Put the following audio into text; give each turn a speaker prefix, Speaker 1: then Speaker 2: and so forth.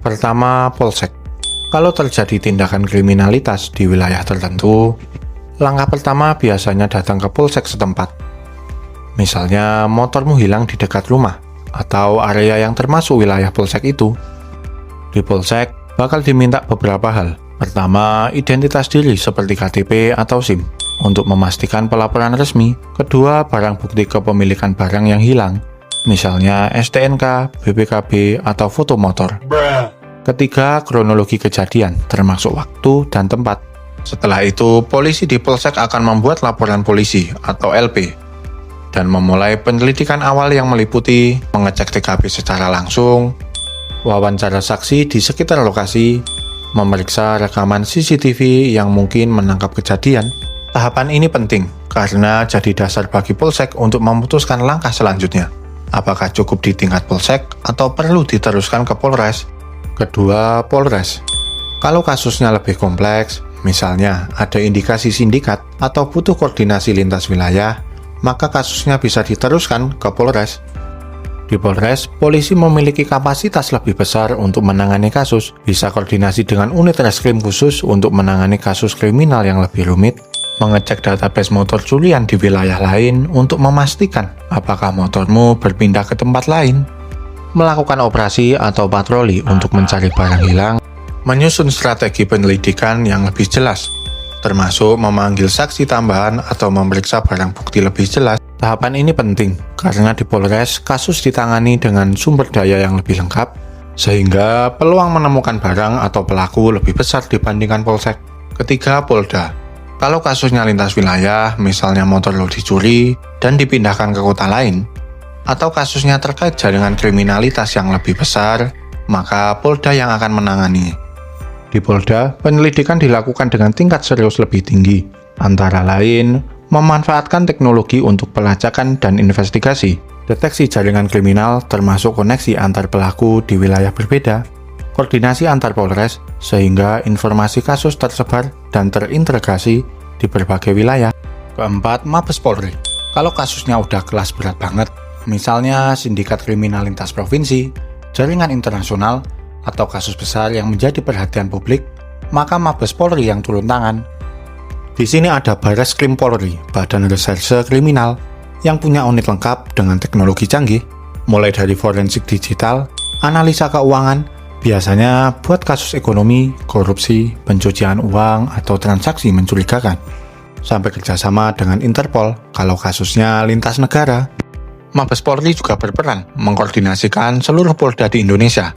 Speaker 1: Pertama, Polsek. Kalau terjadi tindakan kriminalitas di wilayah tertentu, langkah pertama biasanya datang ke Polsek setempat. Misalnya, motormu hilang di dekat rumah, atau area yang termasuk wilayah Polsek itu. Di Polsek, bakal diminta beberapa hal. Pertama, identitas diri seperti KTP atau SIM, untuk memastikan pelaporan resmi. Kedua, barang bukti kepemilikan barang yang hilang, misalnya STNK, BPKB, atau foto motor. Ketiga, kronologi kejadian, termasuk waktu dan tempat. Setelah itu, polisi di Polsek akan membuat laporan polisi atau LP dan memulai penyelidikan awal yang meliputi mengecek TKP secara langsung, wawancara saksi di sekitar lokasi, memeriksa rekaman CCTV yang mungkin menangkap kejadian. Tahapan ini penting karena jadi dasar bagi Polsek untuk memutuskan langkah selanjutnya. Apakah cukup di tingkat Polsek atau perlu diteruskan ke Polres? Kedua, Polres. Kalau kasusnya lebih kompleks, misalnya ada indikasi sindikat atau butuh koordinasi lintas wilayah, maka kasusnya bisa diteruskan ke Polres. Di Polres, polisi memiliki kapasitas lebih besar untuk menangani kasus, bisa koordinasi dengan unit reskrim khusus untuk menangani kasus kriminal yang lebih rumit, mengecek database motor curian di wilayah lain untuk memastikan apakah motormu berpindah ke tempat lain, melakukan operasi atau patroli untuk mencari barang hilang, menyusun strategi penyelidikan yang lebih jelas, termasuk memanggil saksi tambahan atau memeriksa barang bukti lebih jelas. Tahapan ini penting karena di Polres kasus ditangani dengan sumber daya yang lebih lengkap, sehingga peluang menemukan barang atau pelaku lebih besar dibandingkan Polsek. Ketiga, Polda. Kalau kasusnya lintas wilayah, misalnya motor lo dicuri dan dipindahkan ke kota lain, atau kasusnya terkait jaringan kriminalitas yang lebih besar, maka Polda yang akan menangani. Di Polda, penyelidikan dilakukan dengan tingkat serius lebih tinggi, antara lain memanfaatkan teknologi untuk pelacakan dan investigasi, deteksi jaringan kriminal termasuk koneksi antar pelaku di wilayah berbeda, koordinasi antar Polres sehingga informasi kasus tersebar dan terintegrasi di berbagai wilayah. Keempat, Mabes Polri. Kalau kasusnya udah kelas berat banget, misalnya sindikat kriminal lintas provinsi, jaringan internasional, atau kasus besar yang menjadi perhatian publik, maka Mabes Polri yang turun tangan. Di sini ada Bareskrim Polri, Badan Reserse Kriminal, yang punya unit lengkap dengan teknologi canggih, mulai dari forensik digital, analisa keuangan, biasanya buat kasus ekonomi, korupsi, pencucian uang, atau transaksi mencurigakan, sampai kerjasama dengan Interpol kalau kasusnya lintas negara. Mabes Polri juga berperan mengkoordinasikan seluruh Polda di Indonesia